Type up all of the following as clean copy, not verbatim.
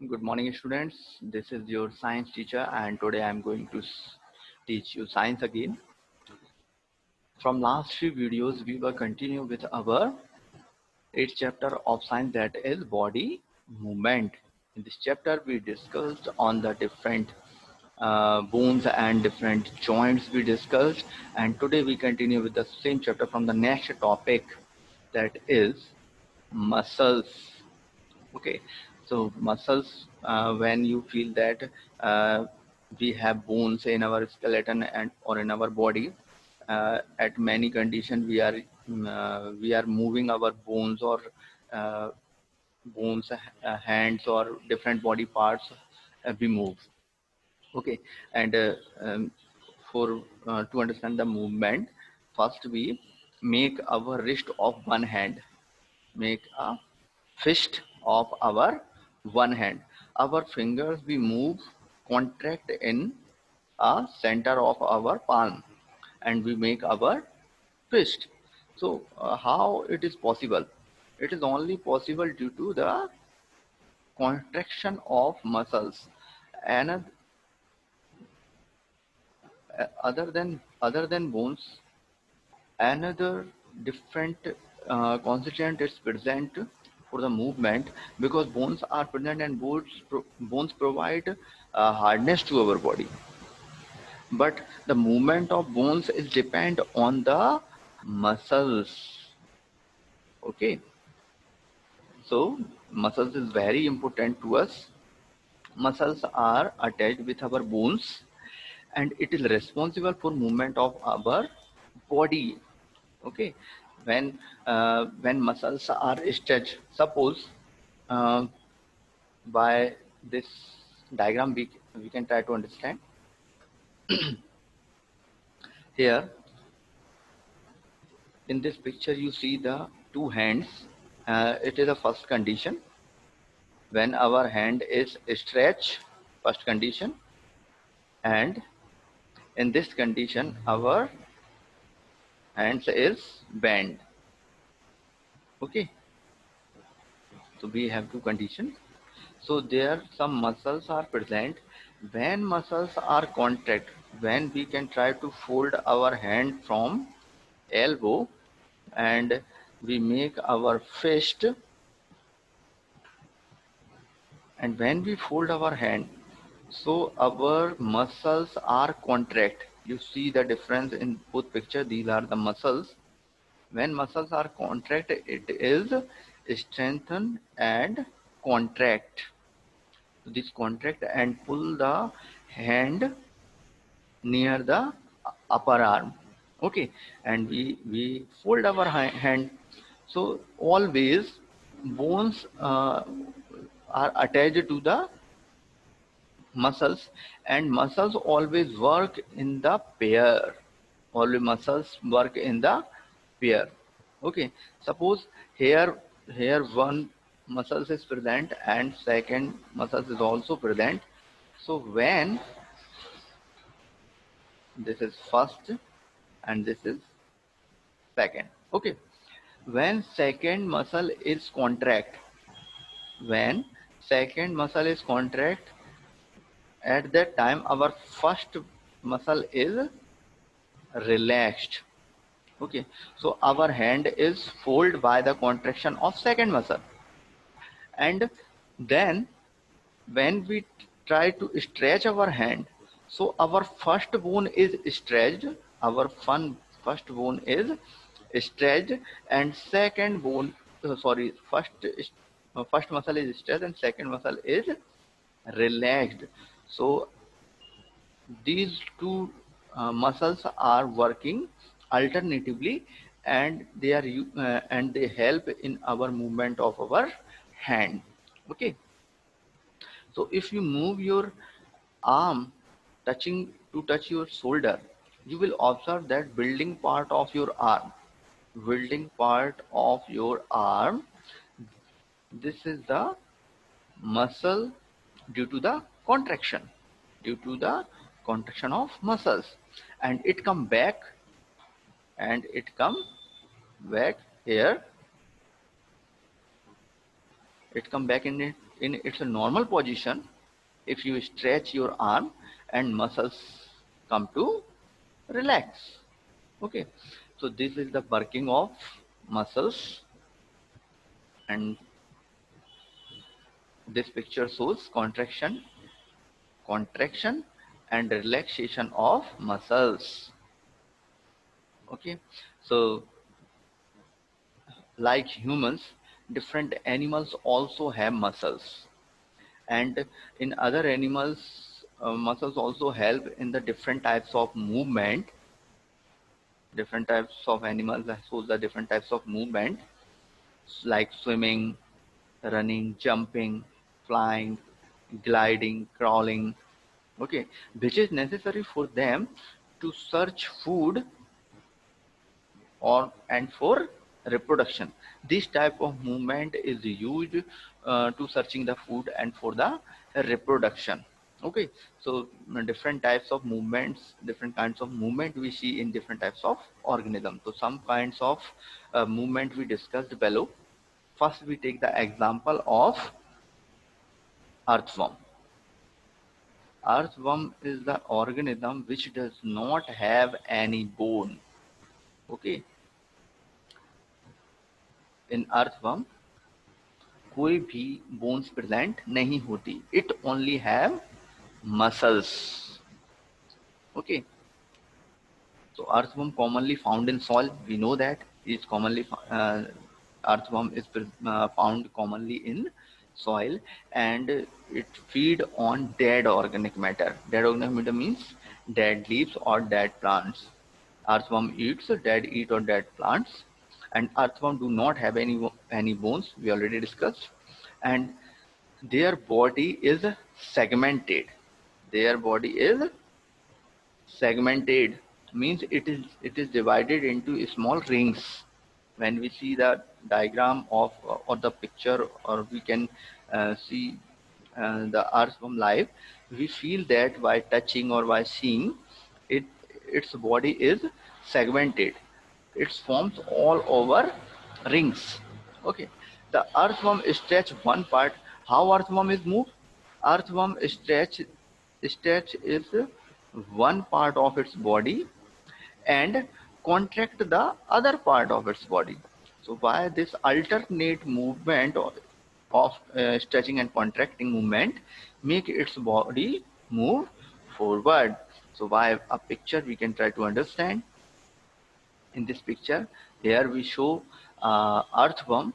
Good morning, students. This is your science teacher, and today I'm going to teach you science again. From last few videos, we will continue with our 8th chapter of science, that is body movement. In this chapter, we discussed on the different bones and different joints we discussed, and today we continue with the same chapter from the next topic, that is muscles. Okay, so muscles, when you feel that we have bones in our skeleton and or in our body, at many conditions we are moving our bones or uh, bones, hands or different body parts, we move. Okay, and for to understand the movement, first we make our wrist of one hand, make a fist of our one hand. Our fingers we move, contract in a center of our palm, and we make our fist. So how it is possible? It is only possible due to the contraction of muscles. And other than bones, another different constituent is present for the movement, because bones are present and bones provide hardness to our body, but the movement of bones is depend on the muscles. Okay, so muscles is very important to us. Muscles are attached with our bones, and it is responsible for movement of our body. Okay, when muscles are stretched, suppose uh, by this diagram we can try to understand. Here in this picture you see the two hands. It is a first condition when our hand is stretched, first condition, and in this condition our hands is bent. Okay, so we have two conditions. So there some muscles are present. When muscles are contract, when we can try to fold our hand from elbow and we make our fist, and when we fold our hand, so our muscles are contract. You see the difference in both picture. These are the muscles. When muscles are contract, it is strengthen and contract. This contract and pull the hand near the upper arm. Okay, and we fold our hand. So always bones are attached to the muscles, and muscles always work in the pair. Always muscles work in the pair. Okay, suppose here one muscles is present and second muscles is also present. So when this is first and this is second. Okay, when second muscle is contract, when second muscle is contract, at that time our first muscle is relaxed. Okay, so our hand is folded by the contraction of second muscle, and then when we try to stretch our hand, so our first bone is stretched, our first bone is stretched, and second bone, first muscle is stretched and second muscle is relaxed. So these two muscles are working alternatively, and and they help in our movement of our hand. Okay, so if you move your arm touch your shoulder, you will observe that building part of your arm, this is the muscle due to the contraction, due to the contraction of muscles, and it come back here, it come back in its normal position, if you stretch your arm and muscles come to relax. Okay, so this is the working of muscles, and this picture shows contraction and relaxation of muscles. Okay, so like humans, different animals also have muscles, and in other animals, muscles also help in the different types of movement. Different types of animals shows the different types of movement, like swimming, running, jumping, flying, gliding, crawling. Okay, which is necessary for them to search food or and for reproduction. This type of movement is used to searching the food and for the reproduction. Okay, so different types of movements, different kinds of movement we see in different types of organisms. So some kinds of movement we discussed below. First we take the example of earthworm. Earthworm is the organism which does not have any bone. Okay, in earthworm कोई भी bones present नहीं होती. It only have muscles. Okay, so earthworm commonly found in soil. We know that is commonly earthworm is found commonly in soil, and it feed on dead organic matter. Dead organic matter means dead leaves or dead plants. Earthworm eats dead or dead plants, and earthworm do not have any bones. We already discussed, and their body is segmented. Their body is segmented means it is divided into small rings. When we see the diagram of or the picture, or we can see the earthworm live, we feel that by touching or by seeing it, its body is segmented. It forms all over rings. Okay, the earthworm stretch one part. How earthworm is moved? Earthworm stretch is one part of its body and contract the other part of its body. So by this alternate movement of stretching and contracting movement make its body move forward. So by a picture we can try to understand. In this picture here we show earthworm.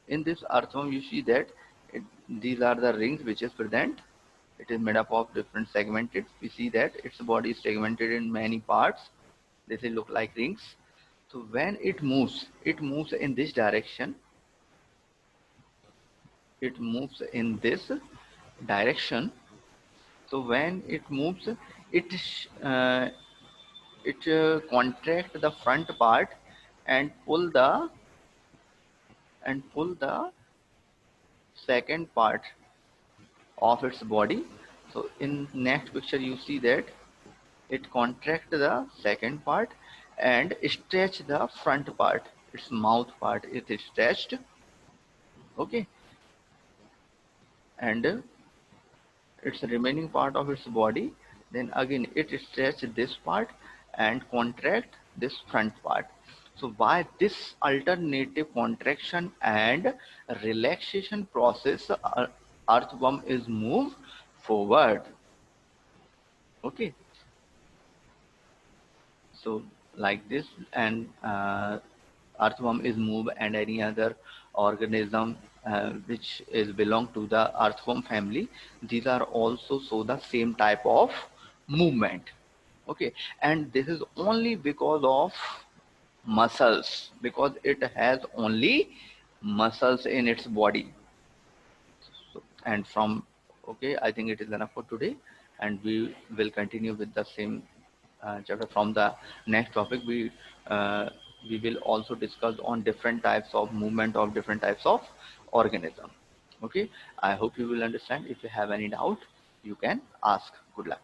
In this earthworm you see that these are the rings which is present. It is made up of different segmented. We see that its body is segmented in many parts. This will look like rings. So when it moves in this direction. It moves in this direction. So when it moves, it contract the front part and pull the second part of its body. So in next picture you see that it contract the second part and stretch the front part. Its mouth part it is stretched. Okay, and its remaining part of its body, then again it stretch this part and contract this front part. So by this alternative contraction and relaxation process, earthworm is moved forward. Okay, so like this, and earthworm is moved, and any other organism which is belong to the earthworm family, these are also show the same type of movement. Okay, and this is only because of muscles, because it has only muscles in its body. So, and from okay, I think it is enough for today, and we will continue with the same chapter. From the next topic we will also discuss on different types of movement of different types of organism. Okay, I hope you will understand. If you have any doubt you can ask. Good luck.